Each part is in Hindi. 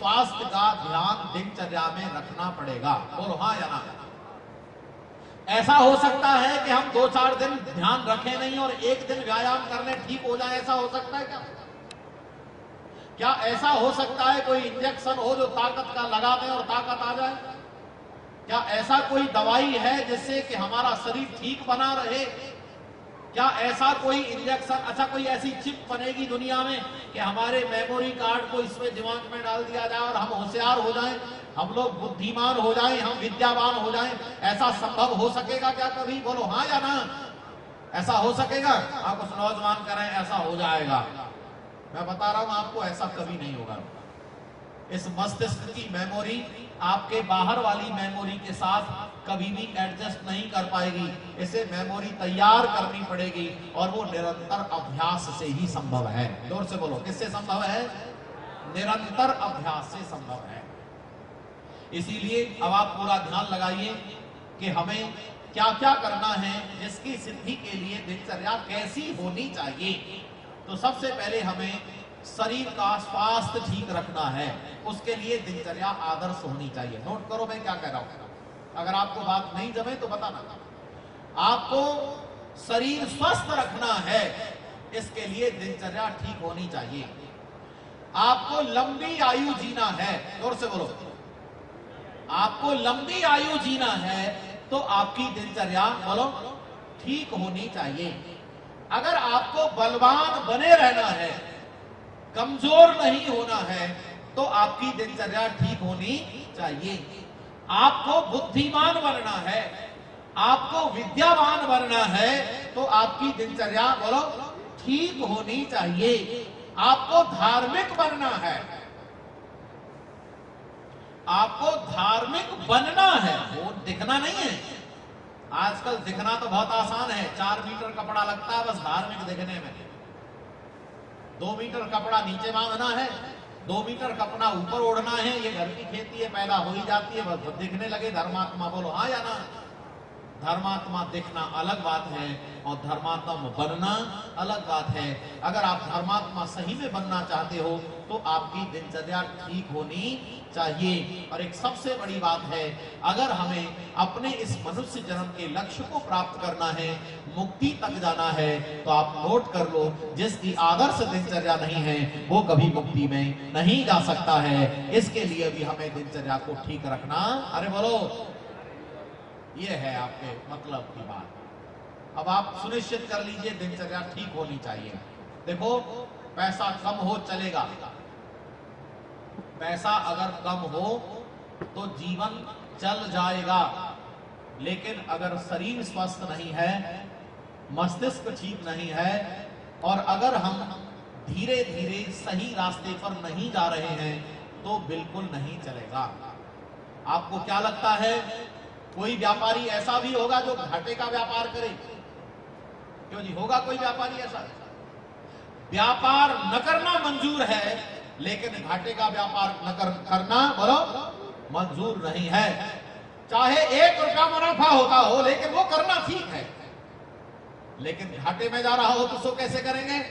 स्वास्थ्य का ध्यान दिनचर्या में रखना पड़ेगा। बोलो हाँ या ना। ऐसा हो सकता है कि हम 2-4 दिन ध्यान रखें नहीं और एक दिन व्यायाम करने ठीक हो जाए, ऐसा हो सकता है क्या? क्या ऐसा हो सकता है कोई इंजेक्शन हो जो ताकत का लगा दे और ताकत आ जाए? क्या ऐसा कोई दवाई है जिससे कि हमारा शरीर ठीक बना रहे? क्या ऐसा कोई इंजेक्शन, अच्छा कोई ऐसी चिप बनेगी दुनिया में कि हमारे मेमोरी कार्ड को इसमें दिमाग में डाल दिया जाए और हम होशियार हो जाएं, हम लोग बुद्धिमान हो जाएं, हम विद्यावान हो जाएं? ऐसा संभव हो सकेगा क्या कभी? बोलो हाँ या ना। ऐसा हो सकेगा? आप कुछ नौजवान करें ऐसा हो जाएगा। मैं बता रहा हूं आपको, ऐसा कभी नहीं होगा। इस मस्तिष्क की मेमोरी आपके बाहर वाली मेमोरी के साथ कभी भी एडजस्ट नहीं कर पाएगी। इसे मेमोरी तैयार करनी पड़ेगी और वो निरंतर अभ्यास से ही संभव है। जोर से बोलो, किससे संभव है? निरंतर अभ्यास से संभव है। इसीलिए अब आप पूरा ध्यान लगाइए कि हमें क्या क्या करना है, जिसकी सिद्धि के लिए दिनचर्या कैसी होनी चाहिए। तो सबसे पहले हमें शरीर का स्वास्थ्य ठीक रखना है, उसके लिए दिनचर्या आदर्श होनी चाहिए। नोट करो मैं क्या कह रहा हूं, अगर आपको बात नहीं जमे तो बताना। आपको शरीर स्वस्थ रखना है, इसके लिए दिनचर्या ठीक होनी चाहिए। आपको लंबी आयु जीना है, जोर से बोलो, आपको लंबी आयु जीना है तो आपकी दिनचर्या बोलो ठीक होनी चाहिए। अगर आपको बलवान बने रहना है, कमजोर नहीं होना है, तो आपकी दिनचर्या ठीक होनी चाहिए। आपको बुद्धिमान बनना है, आपको विद्यावान बनना है, तो आपकी दिनचर्या बोलो ठीक होनी चाहिए। आपको धार्मिक बनना है, आपको धार्मिक बनना है, वो दिखना नहीं है। आजकल दिखना तो बहुत आसान है, 4 मीटर कपड़ा लगता है बस धार्मिक दिखने में। 2 मीटर कपड़ा नीचे बांधना है, 2 मीटर कपड़ा ऊपर ओढ़ना है, ये घर की खेती है, पैदा हो ही जाती है, बस दिखने लगे धर्मात्मा। बोलो हाँ या ना। धर्मात्मा दिखना अलग बात है और धर्मात्मा बनना अलग बात है। अगर आप धर्मात्मा सही में बनना चाहते हो तो आपकी दिनचर्या ठीक होनी चाहिए। और एक सबसे बड़ी बात है, अगर हमें अपने इस मनुष्य जन्म के लक्ष्य को प्राप्त करना है, मुक्ति तक जाना है, तो आप नोट कर लो, जिसकी आदर्श दिनचर्या नहीं है वो कभी मुक्ति में नहीं जा सकता है। इसके लिए भी हमें दिनचर्या को ठीक रखना, अरे बोलो, ये है आपके मतलब की बात। अब आप सुनिश्चित कर लीजिए दिनचर्या ठीक होनी चाहिए। देखो, पैसा कम हो चलेगा, पैसा अगर कम हो तो जीवन चल जाएगा, लेकिन अगर शरीर स्वस्थ नहीं है, मस्तिष्क ठीक नहीं है, और अगर हम धीरे धीरे सही रास्ते पर नहीं जा रहे हैं तो बिल्कुल नहीं चलेगा। आपको क्या लगता है, कोई व्यापारी ऐसा भी होगा जो घाटे का व्यापार करे? क्यों जी, होगा कोई व्यापारी ऐसा? व्यापार न करना मंजूर है, लेकिन घाटे का व्यापार न करना बोलो मंजूर नहीं है। चाहे 1 रुपया मुनाफा होता हो, लेकिन वो करना ठीक है, लेकिन घाटे में जा रहा हो तो उसको कैसे करेंगे?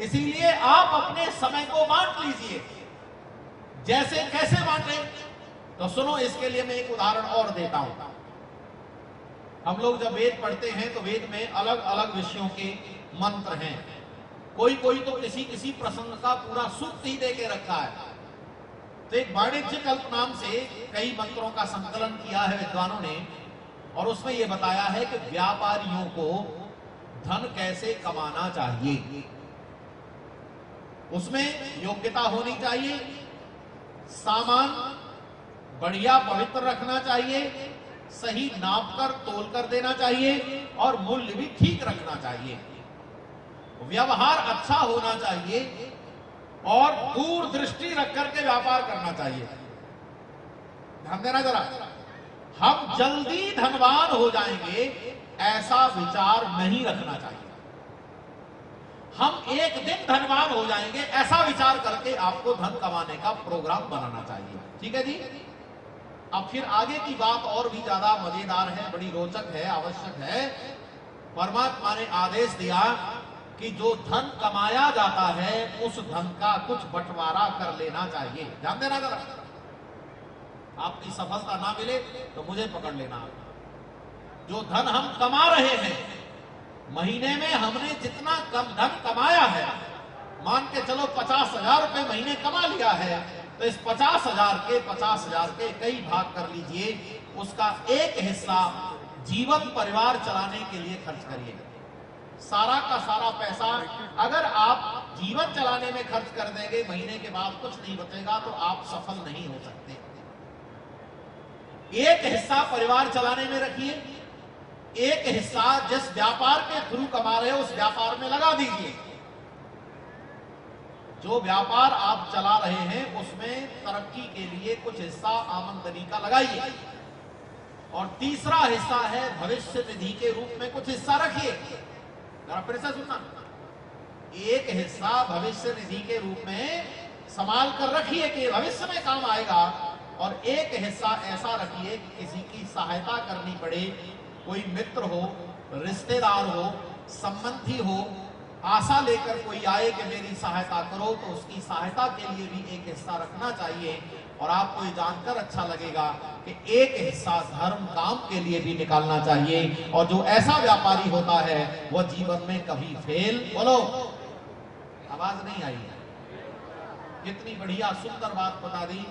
इसीलिए आप अपने समय को बांट लीजिए। जैसे कैसे बांटे, तो सुनो, इसके लिए मैं एक उदाहरण और देता हूं। हम लोग जब वेद पढ़ते हैं तो वेद में अलग अलग विषयों के मंत्र हैं। कोई कोई तो किसी किसी प्रसंग का पूरा सूक्त ही दे के रखा है। तो एक वाणिज्य कल्प नाम से कई मंत्रों का संकलन किया है विद्वानों ने, और उसमें यह बताया है कि व्यापारियों को धन कैसे कमाना चाहिए। उसमें योग्यता होनी चाहिए, सामान बढ़िया पवित्र रखना चाहिए, सही नाप कर तोल कर देना चाहिए, और मूल्य भी ठीक रखना चाहिए, व्यवहार अच्छा होना चाहिए, और दूरदृष्टि रख करके व्यापार करना चाहिए। ध्यान देना जरा, हम जल्दी धनवान हो जाएंगे ऐसा विचार नहीं रखना चाहिए। हम एक दिन धनवान हो जाएंगे ऐसा विचार करके आपको धन कमाने का प्रोग्राम बनाना चाहिए। ठीक है जी। अब फिर आगे की बात और भी ज्यादा मजेदार है, बड़ी रोचक है, आवश्यक है। परमात्मा ने आदेश दिया कि जो धन कमाया जाता है उस धन का कुछ बंटवारा कर लेना चाहिए। ध्यान देना जरा, आपकी सफलता ना मिले तो मुझे पकड़ लेना। जो धन हम कमा रहे हैं, महीने में हमने जितना कम धन कमाया है, मान के चलो 50,000 रुपए महीने कमा लिया है, तो इस 50,000 के कई भाग कर लीजिए। उसका एक हिस्सा जीवन परिवार चलाने के लिए खर्च करिए। सारा का सारा पैसा अगर आप जीवन चलाने में खर्च कर देंगे, महीने के बाद कुछ नहीं बचेगा, तो आप सफल नहीं हो सकते। एक हिस्सा परिवार चलाने में रखिए, एक हिस्सा जिस व्यापार के थ्रू कमा रहे हो उस व्यापार में लगा दीजिए। जो व्यापार आप चला रहे हैं उसमें तरक्की के लिए कुछ हिस्सा आमदनी का लगाइए। और तीसरा हिस्सा है भविष्य निधि के रूप में कुछ हिस्सा रखिए। जरा फिर से सुनना, एक हिस्सा भविष्य निधि के रूप में संभाल कर रखिए कि भविष्य में काम आएगा, और एक हिस्सा ऐसा रखिए कि किसी की सहायता करनी पड़े, कोई मित्र हो, रिश्तेदार हो, संबंधी हो, आशा लेकर कोई आए कि मेरी सहायता करो, तो उसकी सहायता के लिए भी एक हिस्सा रखना चाहिए। और आपको ये जानकर अच्छा लगेगा कि एक हिस्सा धर्म काम के लिए भी निकालना चाहिए। और जो ऐसा व्यापारी होता है वह जीवन में कभी फेल, बोलो, आवाज नहीं आई है, कितनी बढ़िया सुंदर बात बता दी।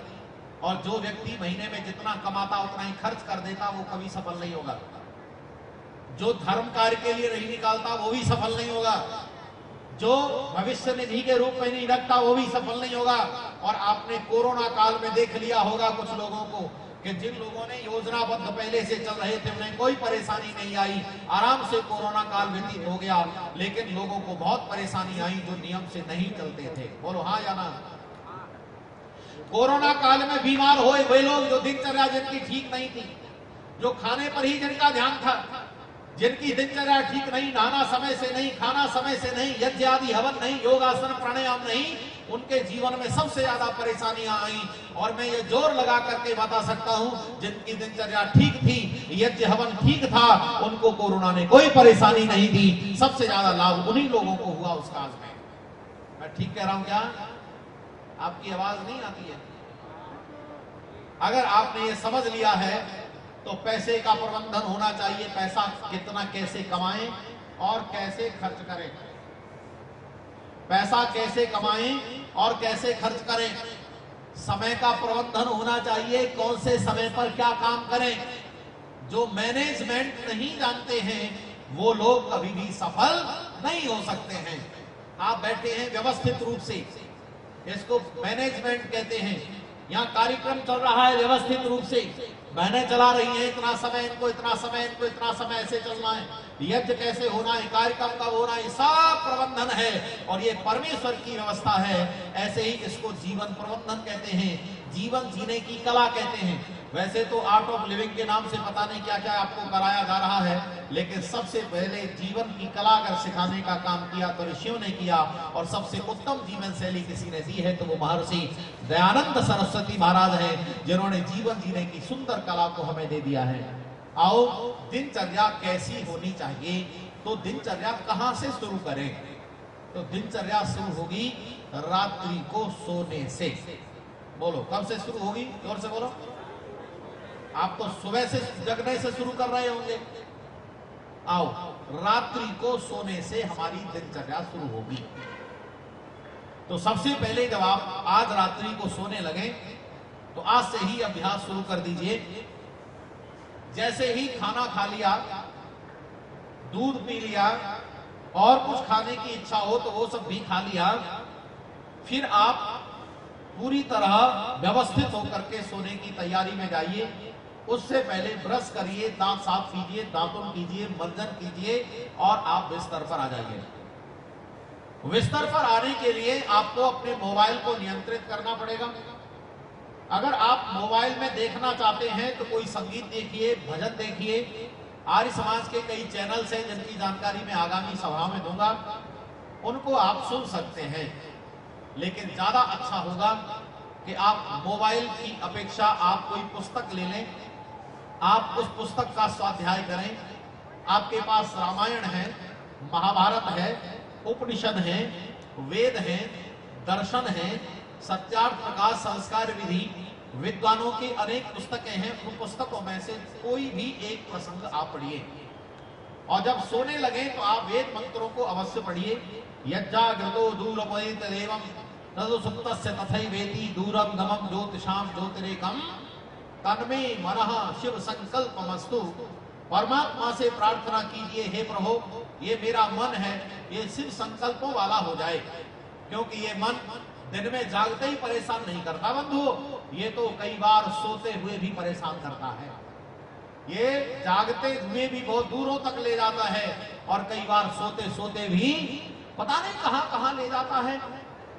और जो व्यक्ति महीने में जितना कमाता उतना ही खर्च कर देता वो कभी सफल नहीं होगा। जो धर्म कार्य के लिए नहीं निकालता वो भी सफल नहीं होगा। जो भविष्य निधि के रूप में नहीं रखता वो भी सफल नहीं होगा। और आपने कोरोना काल में देख लिया होगा कुछ लोगों को कि जिन लोगों ने योजनाबद्ध पहले से चल रहे थे उन्हें कोई परेशानी नहीं आई, आराम से कोरोना काल व्यतीत हो गया। लेकिन लोगों को बहुत परेशानी आई जो नियम से नहीं चलते थे। बोलो हाँ या ना। कोरोना काल में बीमार हुए वे लोग जो दिनचर्या जिनकी ठीक नहीं थी, जो खाने पर ही जिनका ध्यान था, जिनकी दिनचर्या ठीक नहीं, नहाना समय से नहीं, खाना समय से नहीं, यज्ञ आदि हवन नहीं, योगासन प्राणायाम नहीं, उनके जीवन में सबसे ज्यादा परेशानियां आई। और मैं ये जोर लगा करके बता सकता हूं, जिनकी दिनचर्या ठीक थी, यज्ञ हवन ठीक था, उनको कोरोना ने कोई परेशानी नहीं दी। सबसे ज्यादा लाभ उन्हीं लोगों को हुआ उस काल में। मैं ठीक कह रहा हूं क्या? आपकी आवाज नहीं आती है? अगर आपने ये समझ लिया है तो पैसे का प्रबंधन होना चाहिए। पैसा कितना कैसे कमाएं और कैसे खर्च करें, पैसा कैसे कमाएं और कैसे खर्च करें। समय का प्रबंधन होना चाहिए, कौन से समय पर क्या काम करें। जो मैनेजमेंट नहीं जानते हैं वो लोग कभी भी सफल नहीं हो सकते हैं। आप बैठे हैं व्यवस्थित रूप से, इसको मैनेजमेंट कहते हैं। यहाँ कार्यक्रम चल रहा है व्यवस्थित रूप से, बहनें चला रही हैं, इतना समय इनको, इतना समय इनको, इतना समय ऐसे चलना है, यज्ञ कैसे होना है, कार्यक्रम कब होना है, सब प्रबंधन है। और ये परमेश्वर की व्यवस्था है। ऐसे ही इसको जीवन प्रबंधन कहते हैं, जीवन जीने की कला कहते हैं। वैसे तो आर्ट ऑफ लिविंग के नाम से पता नहीं क्या क्या आपको कराया जा रहा है, लेकिन सबसे पहले जीवन की कला अगर सिखाने का काम किया तो ऋषियों ने किया। और सबसे उत्तम जीवन शैली किसी ने दी है तो वो महर्षि दयानंद सरस्वती महाराज हैं, जिन्होंने जीवन जीने की सुंदर कला को हमें दे दिया है। आओ, दिनचर्या कैसी होनी चाहिए, तो दिनचर्या कहां से शुरू करें? तो दिनचर्या शुरू होगी रात्रि को सोने से। बोलो, कब से शुरू होगी? जोर से बोलो। आप तो सुबह से जगने से शुरू कर रहे होंगे। आओ, रात्रि को सोने से हमारी दिनचर्या शुरू होगी। तो सबसे पहले जब आप आज रात्रि को सोने लगे तो आज से ही अभ्यास शुरू कर दीजिए। जैसे ही खाना खा लिया, दूध पी लिया और कुछ खाने की इच्छा हो तो वो सब भी खा लिया, फिर आप पूरी तरह व्यवस्थित होकर के सोने की तैयारी में जाइए। उससे पहले ब्रश करिए, दांत साफ कीजिए, दांतुन कीजिए, मंजन कीजिए और आप बिस्तर पर आ जाइए। बिस्तर पर आने के लिए आपको अपने मोबाइल को नियंत्रित करना पड़ेगा। अगर आप मोबाइल में देखना चाहते हैं तो कोई संगीत देखिए, भजन देखिए। आर्य समाज के कई चैनल्स हैं जिनकी जानकारी मैं आगामी सभा में दूंगा, उनको आप सुन सकते हैं। लेकिन ज्यादा अच्छा होगा कि आप मोबाइल की अपेक्षा आप कोई पुस्तक ले लें, आप उस पुस्तक का स्वाध्याय करें। आपके पास रामायण है, महाभारत है, उपनिषद हैं, वेद हैं, दर्शन हैं, सत्यार्थ प्रकाश संस्कार विधि, विद्वानों की अनेक पुस्तकें हैं। उन पुस्तकों में से कोई भी एक प्रसंग आप पढ़िए और जब सोने लगे तो आप वेद मंत्रों को अवश्य पढ़िए। यज्जाग्रतो दूरपरित देवम तदु सुप्तस्य तथैवेति दूरम गमम ज्योतिषाम ज्योतिरेकम तन्मे मनः शिव संकल्पमस्तु। परमात्मा से प्रार्थना कीजिए, हे प्रभु ये मेरा मन है ये शिव संकल्पों वाला हो जाए, क्योंकि ये मन दिन में जागते ही परेशान नहीं करता बंधुओं, ये तो कई बार सोते हुए भी परेशान करता है। ये जागते हुए भी बहुत दूरों तक ले जाता है और कई बार सोते सोते भी पता नहीं कहां कहां ले जाता है,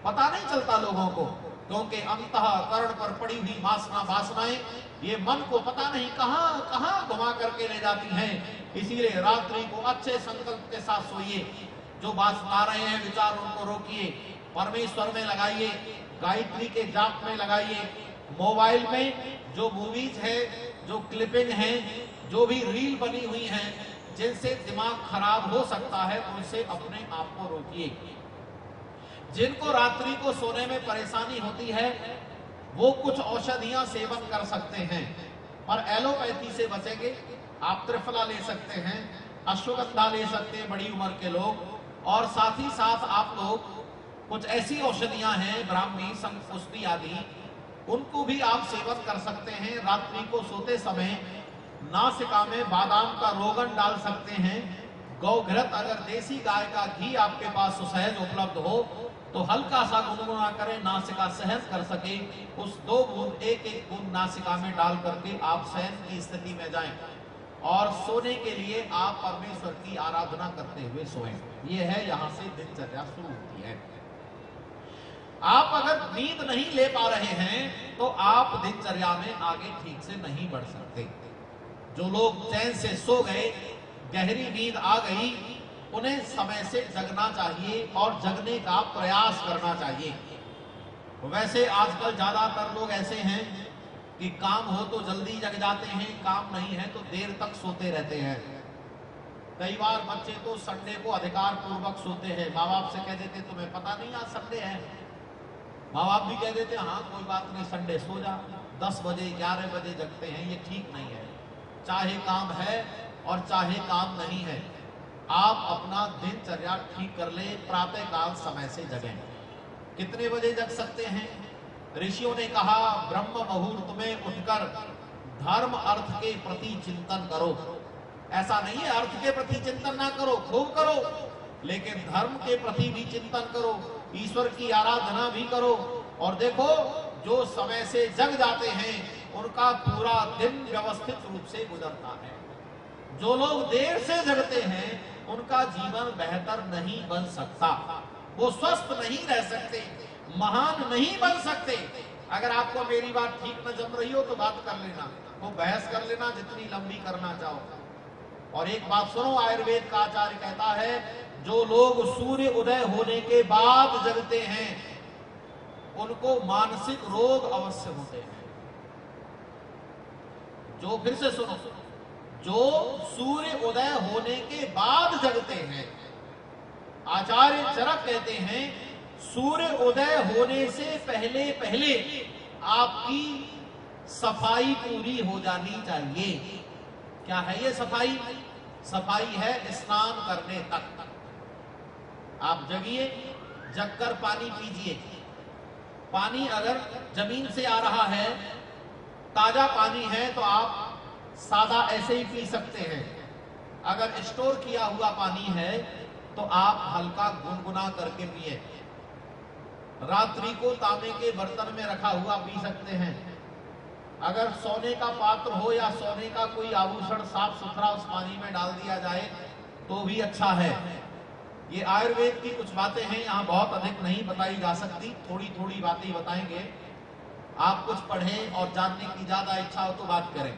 पता नहीं चलता लोगों को, क्योंकि अंतःकरण पर पड़ी हुई वासना वासनाएं ये मन को पता नहीं कहां कहां घुमा करके ले जाती हैं। इसीलिए रात्रि को अच्छे संकल्प के साथ सोइए। जो वासना आ रहे हैं विचार उनको रोकिए, परमेश्वर में लगाइए, गायत्री के जाप में लगाइए। मोबाइल में जो मूवीज है, जो क्लिपिंग है, जो भी रील बनी हुई है जिनसे दिमाग खराब हो सकता है उनसे अपने आप को रोकिए। जिनको रात्रि को सोने में परेशानी होती है वो कुछ औषधियां सेवन कर सकते हैं, पर एलोपैथी से बचेंगे। आप त्रिफला ले सकते हैं, अश्वगंधा ले सकते हैं बड़ी उम्र के लोग, और साथ ही साथ आप लोग कुछ ऐसी औषधियां हैं ब्राह्मी संपुष्टि आदि, उनको भी आप सेवन कर सकते हैं। रात्रि को सोते समय नासिका में बादाम का रोगन डाल सकते हैं। गौघृत अगर देसी गाय का घी आपके पास सुसहज उपलब्ध हो तो हल्का सा गुनगुना करें, नासिका सहन कर सके, उस 2 बूंद एक बूंद नासिका में डाल करके आप सहन की स्थिति में जाएं और सोने के लिए आप परमेश्वर की आराधना करते हुए सोएं। ये है यहाँ से दिनचर्या शुरू होती है। आप अगर नींद नहीं ले पा रहे हैं तो आप दिनचर्या में आगे ठीक से नहीं बढ़ सकते। जो लोग चैन से सो गए, गहरी नींद आ गई, उन्हें समय से जगना चाहिए और जगने का प्रयास करना चाहिए। वैसे आजकल ज्यादातर लोग ऐसे हैं कि काम हो तो जल्दी जग जाते हैं, काम नहीं है तो देर तक सोते रहते हैं। कई बार बच्चे तो संडे को अधिकार पूर्वक सोते हैं। माँ बाप से कह देते तुम्हें पता नहीं आज संडे है, माँ बाप भी कह देते हाँ कोई बात नहीं संडे सो जा। 10 बजे 11 बजे जगते हैं, ये ठीक नहीं है। चाहे काम है और चाहे काम नहीं है, आप अपना दिनचर्या ठीक कर ले, प्रातः काल समय से जगें। कितने बजे जग सकते हैं? ऋषियों ने कहा ब्रह्म मुहूर्त में उठकर धर्म अर्थ के प्रति चिंतन करो। ऐसा नहीं है अर्थ के प्रति चिंतन ना करो, खूब करो, लेकिन धर्म के प्रति भी चिंतन करो, ईश्वर की आराधना भी करो। और देखो जो समय से जग जाते हैं उनका पूरा दिन व्यवस्थित रूप से गुजरता है। जो लोग देर से जगते हैं उनका जीवन बेहतर नहीं बन सकता, वो स्वस्थ नहीं रह सकते, महान नहीं बन सकते। अगर आपको मेरी बात ठीक न जम रही हो तो बात कर लेना, वो बहस कर लेना जितनी लंबी करना चाहो। और एक बात सुनो, आयुर्वेद का आचार्य कहता है जो लोग सूर्य उदय होने के बाद जगते हैं उनको मानसिक रोग अवश्य होते हैं। जो फिर से सुनो, जो सूर्य उदय होने के बाद जगते हैं, आचार्य चरक कहते हैं सूर्य उदय होने से पहले पहले आपकी सफाई पूरी हो जानी चाहिए। क्या है ये सफाई? सफाई है स्नान करने तक। आप जगिए, जगकर पानी पीजिए। पानी अगर जमीन से आ रहा है, ताजा पानी है तो आप सादा ऐसे ही पी सकते हैं। अगर स्टोर किया हुआ पानी है तो आप हल्का गुनगुना करके पिए। रात्रि को तांबे के बर्तन में रखा हुआ पी सकते हैं। अगर सोने का पात्र हो या सोने का कोई आभूषण साफ सुथरा उस पानी में डाल दिया जाए तो भी अच्छा है। ये आयुर्वेद की कुछ बातें हैं, यहाँ बहुत अधिक नहीं बताई जा सकती, थोड़ी थोड़ी बातें बताएंगे। आप कुछ पढ़ें और जानने की ज्यादा इच्छा हो तो बात करें।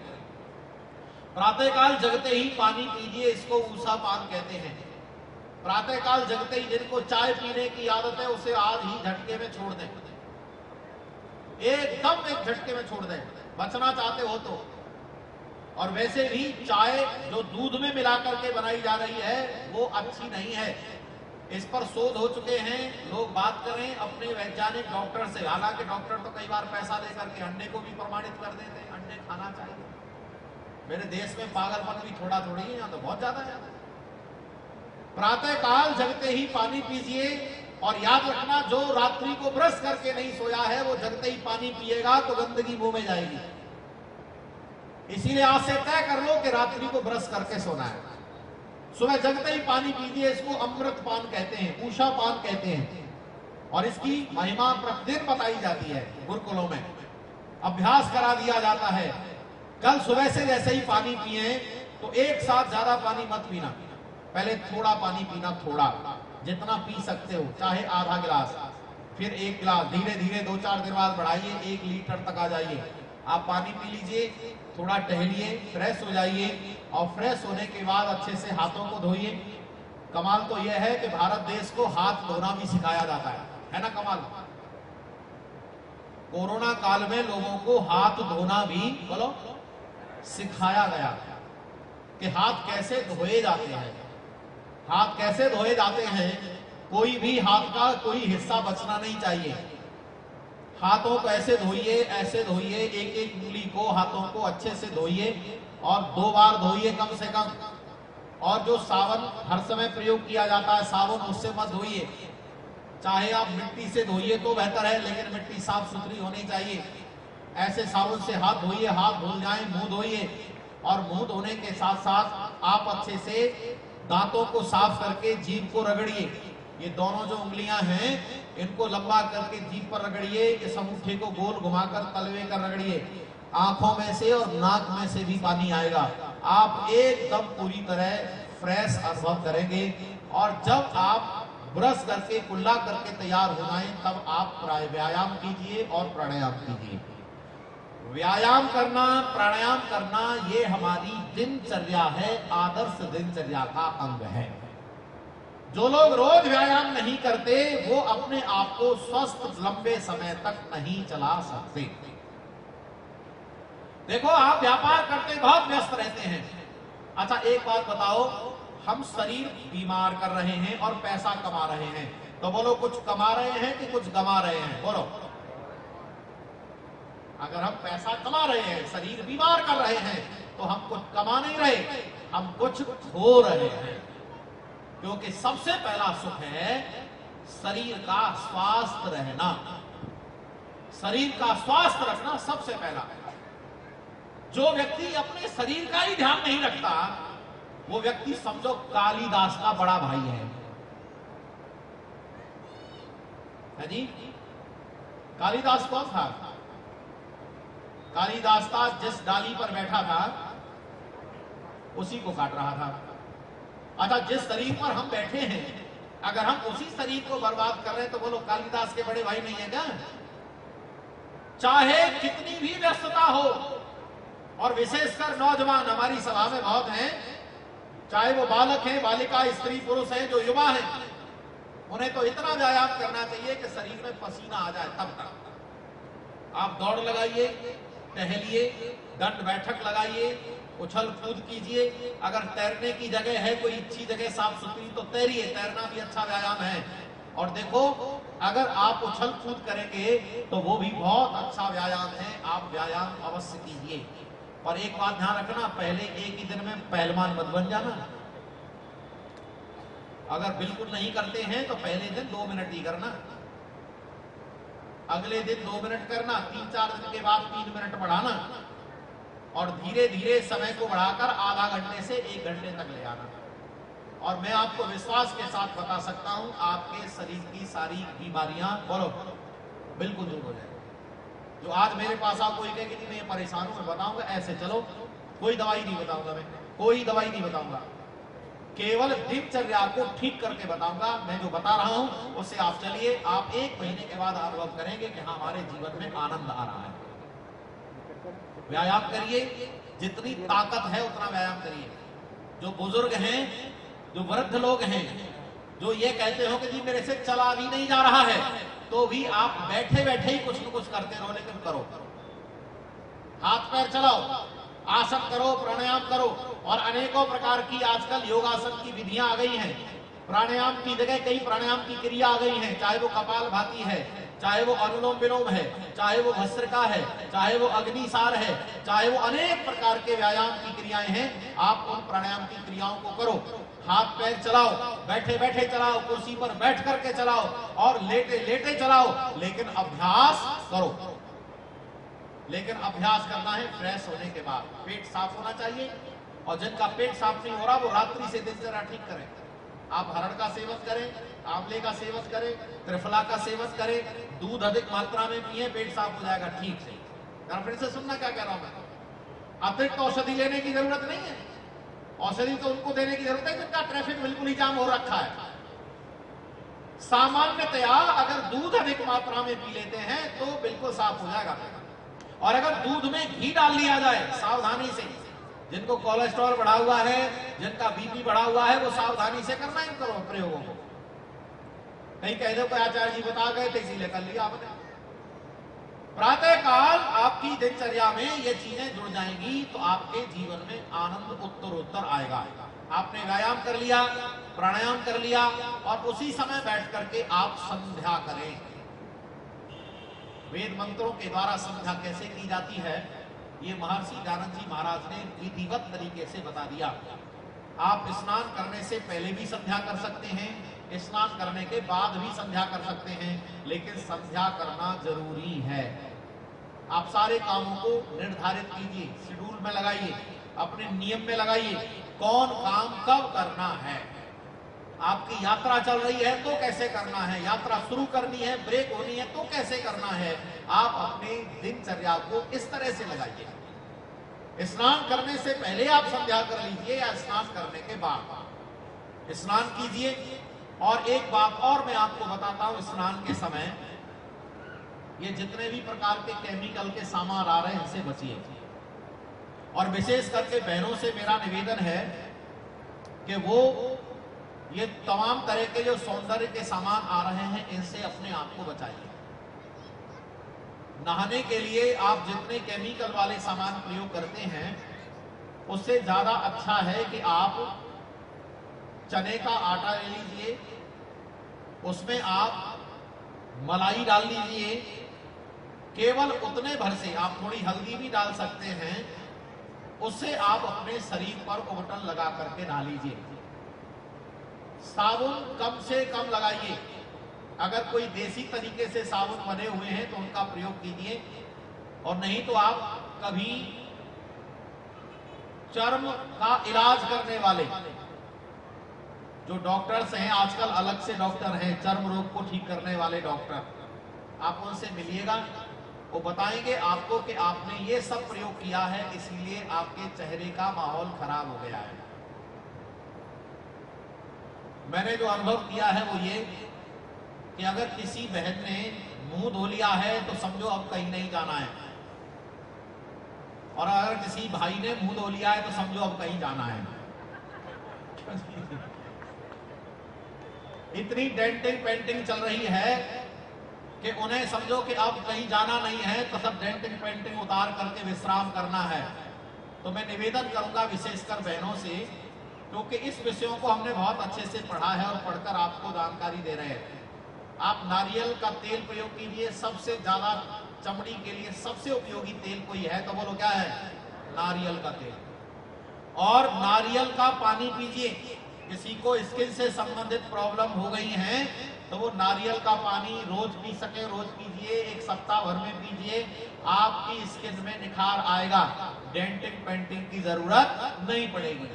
प्रातःकाल जगते ही पानी पीजिए, इसको ऊषा पान कहते हैं। प्रातःकाल जगते ही जिनको चाय पीने की आदत है उसे आज ही झटके में छोड़ दें, एकदम एक झटके में छोड़ दें, बचना चाहते हो तो। और वैसे भी चाय जो दूध में मिलाकर के बनाई जा रही है वो अच्छी नहीं है। इस पर शोध हो चुके हैं, लोग बात करें अपने वैज्ञानिक डॉक्टर से। हालांकि डॉक्टर तो कई बार पैसा देकर के अंडे को भी प्रमाणित कर देते हैं, अंडे खाना चाहिए। मेरे देश में पागलपन भी थोड़ा थोड़ी है, यहाँ तो बहुत ज्यादा है। प्रातः काल जगते ही पानी पीजिए, और याद रखना जो रात्रि को ब्रश करके नहीं सोया है वो जगते ही पानी पिएगा तो गंदगी मुंह में जाएगी। इसीलिए आज से तय कर लो कि रात्रि को ब्रश करके सोना है, सुबह जगते ही पानी पीजिए। इसको अमृत पान कहते हैं, उषा पान कहते हैं, और इसकी महिमा प्रतिदिन बताई जाती है। गुरुकुलों में अभ्यास करा दिया जाता है। कल सुबह से जैसे ही पानी पिए तो एक साथ ज्यादा पानी मत पीना, पहले थोड़ा पानी पीना, थोड़ा जितना पी सकते हो, चाहे आधा गिलास, फिर 1 गिलास, धीरे धीरे 2-4 दिन बाद बढ़ाइए, 1 लीटर तक आ जाइए। आप पानी पी लीजिए, थोड़ा टहलिए, फ्रेश हो जाइए, और फ्रेश होने के बाद अच्छे से हाथों को धोइए। कमाल तो यह है कि भारत देश को हाथ धोना भी सिखाया जाता है ना कमाल। कोरोना काल में लोगों को हाथ धोना भी बोलो सिखाया गया कि हाथ कैसे धोए जाते हैं। हाथ कैसे धोए जाते हैं, कोई भी हाथ का कोई हिस्सा बचना नहीं चाहिए। हाथों को ऐसे धोइए, ऐसे धोइए, एक एक उंगली को, हाथों को अच्छे से धोइए, और 2 बार धोइए कम से कम। और जो साबुन हर समय प्रयोग किया जाता है साबुन, उससे मत धोइए। चाहे आप मिट्टी से धोइए तो बेहतर है, लेकिन मिट्टी साफ सुथरी होनी चाहिए। ऐसे साबुन से हाथ धोइए, हाथ धुल जाए, मुंह धोइए, और मुंह धोने के साथ साथ आप अच्छे से दांतों को साफ करके जीभ को रगड़िए। ये दोनों जो उंगलियां हैं इनको लंबा करके जीभ पर रगड़िए, इस अंगूठे को गोल घुमाकर तलवे कर रगड़िए। आंखों में से और नाक में से भी पानी आएगा। आप एकदम पूरी तरह फ्रेश अनुभव करेंगे। और जब आप ब्रश करके कुल्ला करके तैयार हो जाएं, तब आप व्यायाम कीजिए और प्राणायाम कीजिए। व्यायाम करना, प्राणायाम करना, ये हमारी दिनचर्या है, आदर्श दिनचर्या का अंग है। जो लोग रोज व्यायाम नहीं करते वो अपने आप को स्वस्थ लंबे समय तक नहीं चला सकते। देखो, आप व्यापार करते बहुत व्यस्त रहते हैं। अच्छा, एक बात बताओ, हम शरीर बीमार कर रहे हैं और पैसा कमा रहे हैं, तो बोलो कुछ कमा रहे हैं कि कुछ गमा रहे हैं? बोलो। अगर हम पैसा कमा रहे हैं, शरीर बीमार कर रहे हैं, तो हम कुछ कमा नहीं रहे, हम कुछ खो रहे हैं। क्योंकि सबसे पहला सुख है शरीर का स्वास्थ्य रहना, शरीर का स्वास्थ्य रखना सबसे पहला। जो व्यक्ति अपने शरीर का ही ध्यान नहीं रखता, वो व्यक्ति समझो कालिदास का बड़ा भाई है जी। कालिदास कौन था? कालिदास था जिस डाली पर बैठा था उसी को काट रहा था। अच्छा, जिस शरीर पर हम बैठे हैं, अगर हम उसी शरीर को बर्बाद कर रहे हैं तो बोलो कालिदास के बड़े भाई नहीं है क्या? चाहे कितनी भी व्यस्तता हो, और विशेषकर नौजवान हमारी सभा में बहुत हैं, चाहे वो बालक हैं, बालिका, स्त्री, पुरुष हैं, जो युवा हैं, उन्हें तो इतना व्यायाम करना चाहिए कि शरीर में पसीना आ जाए। तब तक आप दौड़ लगाइए, टहलिए, दंड बैठक लगाइए, उछल कूद कीजिए। अगर तैरने की जगह है, कोई अच्छी जगह साफ सुथरी, तो तैरिए, तैरना भी अच्छा व्यायाम है। और देखो, अगर आप उछल कूद करेंगे तो वो भी बहुत अच्छा व्यायाम है, आप व्यायाम अवश्य कीजिए। और एक बात ध्यान रखना, पहले एक ही दिन में पहलवान मत बन जाना। अगर बिल्कुल नहीं करते हैं तो पहले दिन 2 मिनट ही करना, अगले दिन 2 मिनट करना, 3-4 दिन के बाद 3 मिनट बढ़ाना, और धीरे धीरे समय को बढ़ाकर आधा घंटे से 1 घंटे तक ले आना। और मैं आपको विश्वास के साथ बता सकता हूं, आपके शरीर की सारी बीमारियां बोलो बिल्कुल दूर हो जाएगी। जो आज मेरे पास आओ, कोई कहे कि मैं परेशान हूं, मैं बताऊंगा ऐसे चलो, कोई दवाई नहीं बताऊंगा, मैं कोई दवाई नहीं बताऊंगा, केवल दिनचर्या को ठीक करके बताऊंगा। मैं जो बता रहा हूं उससे आप चलिए, आप 1 महीने के बाद अनुभव करेंगे कि हमारे जीवन में आनंद आ रहा है। व्यायाम करिए, जितनी ताकत है उतना व्यायाम करिए। जो बुजुर्ग हैं, जो वृद्ध लोग हैं, जो ये कहते हो कि जी मेरे से चला भी नहीं जा रहा है, तो भी आप बैठे बैठे ही कुछ न कुछ करते रहो, लेकिन करो। हाथ पैर चलाओ, आसन करो, प्राणायाम करो, और अनेकों प्रकार की आजकल योगासन की विधियां आ गई हैं। प्राणायाम की जगह कई प्राणायाम की क्रिया आ गई है, चाहे वो कपालभाति है, चाहे वो अनुलोम विलोम है, चाहे वो भस्त्रिका है, चाहे वो अग्निसार है, चाहे वो अनेक प्रकार के व्यायाम की क्रियाएं हैं। आप उन प्राणायाम की क्रियाओं को करो। हाथ पैर चलाओ, बैठे बैठे चलाओ, कुर्सी पर बैठ करके चलाओ और लेटे लेटे चलाओ, लेकिन अभ्यास करो। लेकिन अभ्यास करना है फ्रेश होने के बाद। पेट साफ होना चाहिए, और जिनका पेट साफ नहीं हो रहा वो रात्रि से दिनचर्या ठीक करें। आप हरड़ का सेवन करें, आंवले का सेवन करें, त्रिफला का सेवन करें, दूध अधिक मात्रा में पिए, पेट साफ हो जाएगा ठीक से। फिर से सुनना क्या कह रहा हूं मैं। अतिरिक्त औषधि लेने की जरूरत नहीं है। औषधि तो उनको देने की जरूरत है जिनका ट्रैफिक बिल्कुल ही जाम हो रखा है। सामान्यतया अगर दूध अधिक मात्रा में पी लेते हैं तो बिल्कुल साफ हो जाएगा। और अगर दूध में घी डाल लिया जाए सावधानी से, जिनको कोलेस्ट्रॉल बढ़ा हुआ है, जिनका बीपी बढ़ा हुआ है, वो सावधानी से करना इन करो प्रयोगों को। कहीं कह दो कि आचार्य जी बता गए थे इसीलिए कर लिया आपने। प्रातः काल आपकी दिनचर्या में ये चीजें जुड़ जाएंगी तो आपके जीवन में आनंद उत्तरोत्तर आएगा। आपने व्यायाम कर लिया, प्राणायाम कर लिया, और उसी समय बैठ करके आप संध्या करें। वेद मंत्रों के द्वारा संध्या कैसे की जाती है ये महर्षि दयानंद जी महाराज ने विधिवत तरीके से बता दिया। आप स्नान करने से पहले भी संध्या कर सकते हैं, स्नान करने के बाद भी संध्या कर सकते हैं, लेकिन संध्या करना जरूरी है। आप सारे कामों को निर्धारित कीजिए, शेड्यूल में लगाइए, अपने नियम में लगाइए, कौन काम कब करना है। आपकी यात्रा चल रही है तो कैसे करना है, यात्रा शुरू करनी है, ब्रेक होनी है तो कैसे करना है। आप अपनी दिनचर्या को इस तरह से लगाइए। स्नान करने से पहले आप संध्या कर लीजिए या स्नान करने के बाद स्नान कीजिए। और एक बात और मैं आपको बताता हूं, स्नान के समय ये जितने भी प्रकार के केमिकल के सामान आ रहे हैं इनसे बचिए। और विशेष करके बहनों से मेरा निवेदन है कि वो ये तमाम तरह के जो सौंदर्य के सामान आ रहे हैं इनसे अपने आप को बचाइए। नहाने के लिए आप जितने केमिकल वाले सामान प्रयोग करते हैं उससे ज्यादा अच्छा है कि आप चने का आटा ले लीजिए, उसमें आप मलाई डाल लीजिए, केवल उतने भर से आप थोड़ी हल्दी भी डाल सकते हैं, उससे आप अपने शरीर पर उबटन लगा करके नहा लीजिए। साबुन कम से कम लगाइए। अगर कोई देसी तरीके से साबुन बने हुए हैं तो उनका प्रयोग कीजिए, और नहीं तो आप कभी चर्म का इलाज करने वाले जो डॉक्टर्स हैं, आजकल अलग से डॉक्टर हैं चर्म रोग को ठीक करने वाले डॉक्टर, आप उनसे मिलिएगा। वो बताएंगे आपको कि आपने ये सब प्रयोग किया है इसलिए आपके चेहरे का माहौल खराब हो गया है। मैंने जो अनुभव किया है वो ये कि अगर किसी बहन ने मुंह धो लिया है तो समझो अब कहीं नहीं जाना है, और अगर किसी भाई ने मुंह धो लिया है तो समझो अब कहीं जाना है। इतनी डेंटिंग पेंटिंग चल रही है कि उन्हें समझो कि अब कहीं जाना नहीं है तो सब डेंटिंग पेंटिंग उतार करके विश्राम करना है। तो मैं निवेदन करूंगा विशेषकर बहनों से, क्योंकि इस विषयों को हमने बहुत अच्छे से पढ़ा है और पढ़कर आपको जानकारी दे रहे हैं। आप नारियल का तेल प्रयोग कीजिए। सबसे ज्यादा चमड़ी के लिए सबसे उपयोगी तेल कोई है तो बोलो क्या है? नारियल का तेल। और नारियल का पानी पीजिए। किसी को स्किन से संबंधित प्रॉब्लम हो गई है तो वो नारियल का पानी रोज पी सके रोज पीजिए, एक सप्ताह भर में पीजिए, आपकी स्किन में निखार आएगा, डेंटिंग पेंटिंग की जरूरत नहीं पड़ेगी।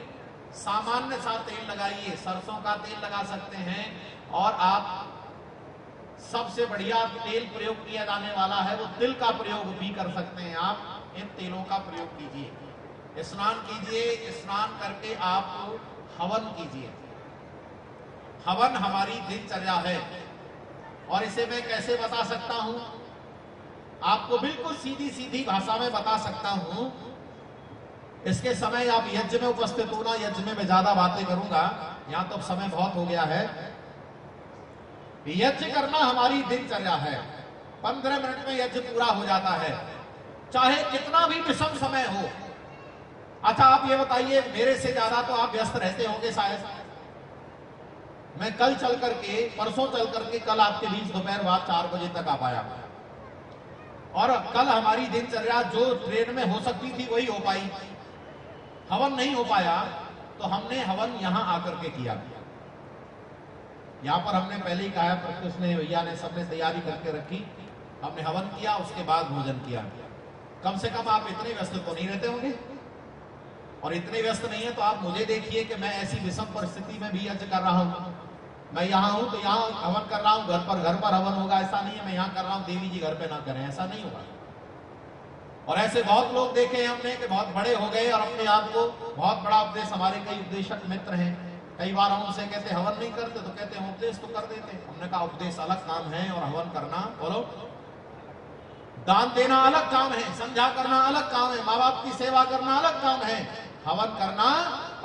सामान्य सा तेल लगाइए, सरसों का तेल लगा सकते हैं, और आप सबसे बढ़िया तेल प्रयोग किया जाने वाला है वो तिल का प्रयोग भी कर सकते हैं। आप इन तेलों का प्रयोग कीजिए, स्नान कीजिए, स्नान करके आप हवन कीजिए। हवन हमारी दिनचर्या है, और इसे मैं कैसे बता सकता हूं? आपको बिल्कुल सीधी सीधी भाषा में बता सकता हूं। इसके समय आप यज्ञ में उपस्थित होना, यज्ञ में मैं ज्यादा बातें करूंगा, यहां तो समय बहुत हो गया है। यज्ञ करना हमारी दिनचर्या है। 15 मिनट में यज्ञ पूरा हो जाता है, चाहे कितना भी विषम समय हो। अच्छा आप ये बताइए, मेरे से ज्यादा तो आप व्यस्त रहते होंगे शायद, मैं कल चल करके, परसों चल करके कल आपके बीच दोपहर बाद 4 बजे तक आ पाया, और कल हमारी दिनचर्या जो ट्रेन में हो सकती थी वही हो पाई, हवन नहीं हो पाया, तो हमने हवन यहां आकर के किया। यहां पर हमने पहले ही कहा, प्रत्युष ने, भैया ने, सबने तैयारी करके रखी, हमने हवन किया, उसके बाद भोजन किया। कम से कम आप इतने व्यस्त तो नहीं रहते होंगे, और इतने व्यस्त नहीं है तो आप मुझे देखिए कि मैं ऐसी विषम परिस्थिति में भी यज्ञ कर रहा हूं। मैं यहाँ हूं तो यहाँ हवन कर रहा हूं, घर पर हवन होगा ऐसा नहीं है, मैं यहाँ कर रहा हूं, देवी जी घर पे ना करें, ऐसा नहीं होगा। और ऐसे बहुत लोग देखे हैं हमने कि बहुत बड़े हो गए और अपने आप को बहुत बड़ा उपदेश, हमारे कई उपदेशक मित्र हैं, कई बार हम उनसे कहते हवन नहीं करते तो कहते हैं उपदेश तो कर देते। हमने कहा उपदेश अलग काम है और हवन करना, बोलो, दान देना अलग काम है, संध्या करना अलग काम है, माँ बाप की सेवा करना अलग काम है, हवन करना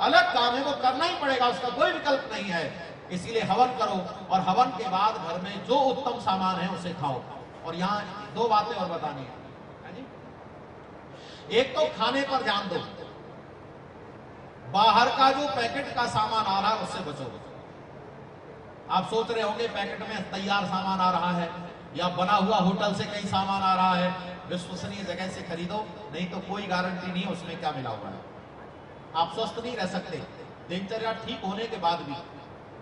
अलग काम है, वो करना ही पड़ेगा, उसका कोई विकल्प नहीं है। इसीलिए हवन करो, और हवन के बाद घर में जो उत्तम सामान है उसे खाओ। और यहाँ 2 बातें और बतानी है। एक तो खाने पर ध्यान दो, बाहर का जो पैकेट का सामान आ रहा है उससे बचो। आप सोच रहे होंगे पैकेट में तैयार सामान आ रहा है या बना हुआ होटल से कई सामान आ रहा है, विश्वसनीय जगह से खरीदो, नहीं तो कोई गारंटी नहीं है उसमें क्या मिला हुआ है, आप स्वस्थ नहीं रह सकते दिनचर्या ठीक होने के बाद भी।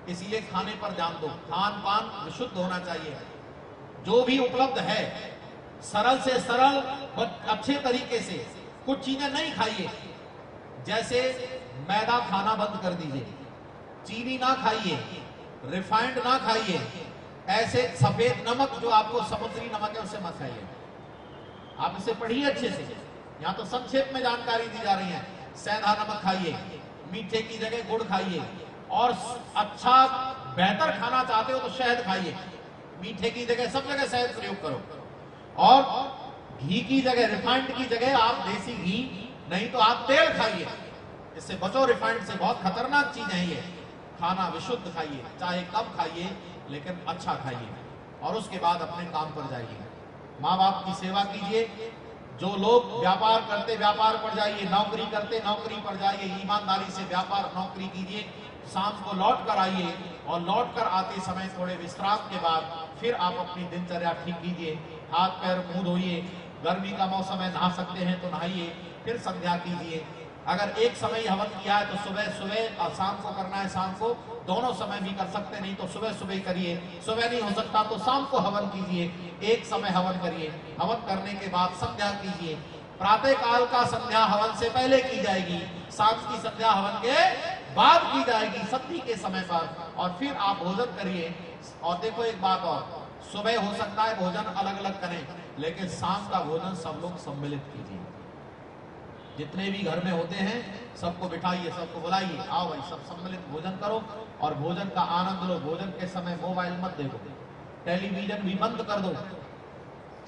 इसीलिए खाने पर ध्यान दो, खान पान विशुद्ध होना चाहिए, जो भी उपलब्ध है सरल से सरल अच्छे तरीके से। कुछ चीजें नहीं खाइए, जैसे मैदा खाना बंद कर दीजिए, चीनी ना खाइए, रिफाइंड ना खाइए, ऐसे सफेद नमक जो आपको समुद्री नमक है उससे मत खाइए। आप इसे पढ़िए अच्छे से, यहाँ तो संक्षेप में जानकारी दी जा रही है। सेंधा नमक खाइए, मीठे की जगह गुड़ खाइए, और अच्छा बेहतर खाना चाहते हो तो शहद खाइए, मीठे की जगह सब जगह शहद प्रयोग करो, और घी की जगह, रिफाइंड की जगह आप देसी घी, नहीं तो आप तेल खाइए, इससे बचो, रिफाइंड से, बहुत खतरनाक चीज है ये। खाना विशुद्ध खाइए, चाहे कम खाइए लेकिन अच्छा खाइए, और उसके बाद अपने काम पर जाइए, माँ बाप की सेवा कीजिए। जो लोग व्यापार करते व्यापार पर जाइए, नौकरी करते नौकरी पर जाइए, ईमानदारी से व्यापार नौकरी कीजिए, शाम को लौट कर आइए, और लौट कर आते समय थोड़े विश्राम के बाद फिर आप अपनी दिनचर्या ठीक कीजिए, हाथ पैर मुंह धोइए, गर्मी का मौसम है नहा सकते हैं तो नहाइए, फिर संध्या कीजिए। अगर एक समय हवन किया है तो सुबह सुबह और शाम को करना है, शाम को, दोनों समय भी कर सकते, नहीं तो सुबह सुबह करिए, सुबह नहीं हो सकता तो शाम को हवन कीजिए, एक समय हवन करिए। हवन करने के बाद संध्या कीजिए, प्रातः काल का संध्या हवन से पहले की जाएगी, शाम की संध्या हवन के बाद की जाएगी, सती के समय पर, और फिर आप भोजन करिए। और देखो एक बात और, सुबह हो सकता है भोजन अलग अलग करें, लेकिन शाम का भोजन सब लोग सम्मिलित कीजिए, जितने भी घर में होते हैं सबको बिठाइए, सबको बुलाइए, आओ भाई सब सम्मिलित भोजन करो और भोजन का आनंद लो। भोजन के समय मोबाइल मत देखो, टेलीविजन भी बंद कर दो,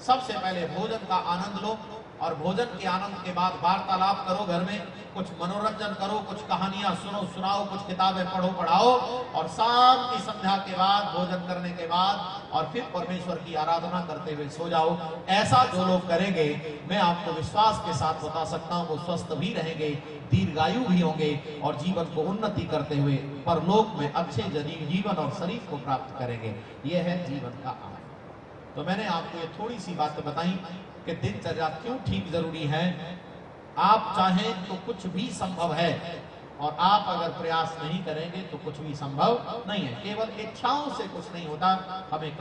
सबसे पहले भोजन का आनंद लो, और भोजन के आनंद के बाद वार्तालाप करो, घर में कुछ मनोरंजन करो, कुछ कहानियां सुनो सुनाओ, कुछ किताबें पढ़ो पढ़ाओ, और शाम की संध्या के बाद, भोजन करने के बाद, और फिर परमेश्वर की आराधना करते हुए सो जाओ। ऐसा जो लोग करेंगे, मैं आपको विश्वास के साथ बता सकता हूँ, वो स्वस्थ भी रहेंगे, दीर्घायु भी होंगे, और जीवन को उन्नति करते हुए परलोक में अच्छे जीवन और शरीर को प्राप्त करेंगे। यह है जीवन का आनंद। तो मैंने आपको ये थोड़ी सी बातें बताई कि दिनचर्या क्यों ठीक जरूरी है। आप चाहें तो कुछ भी संभव है, और आप अगर प्रयास नहीं करेंगे तो कुछ भी संभव नहीं है। केवल इच्छाओं से कुछ नहीं होता, हमें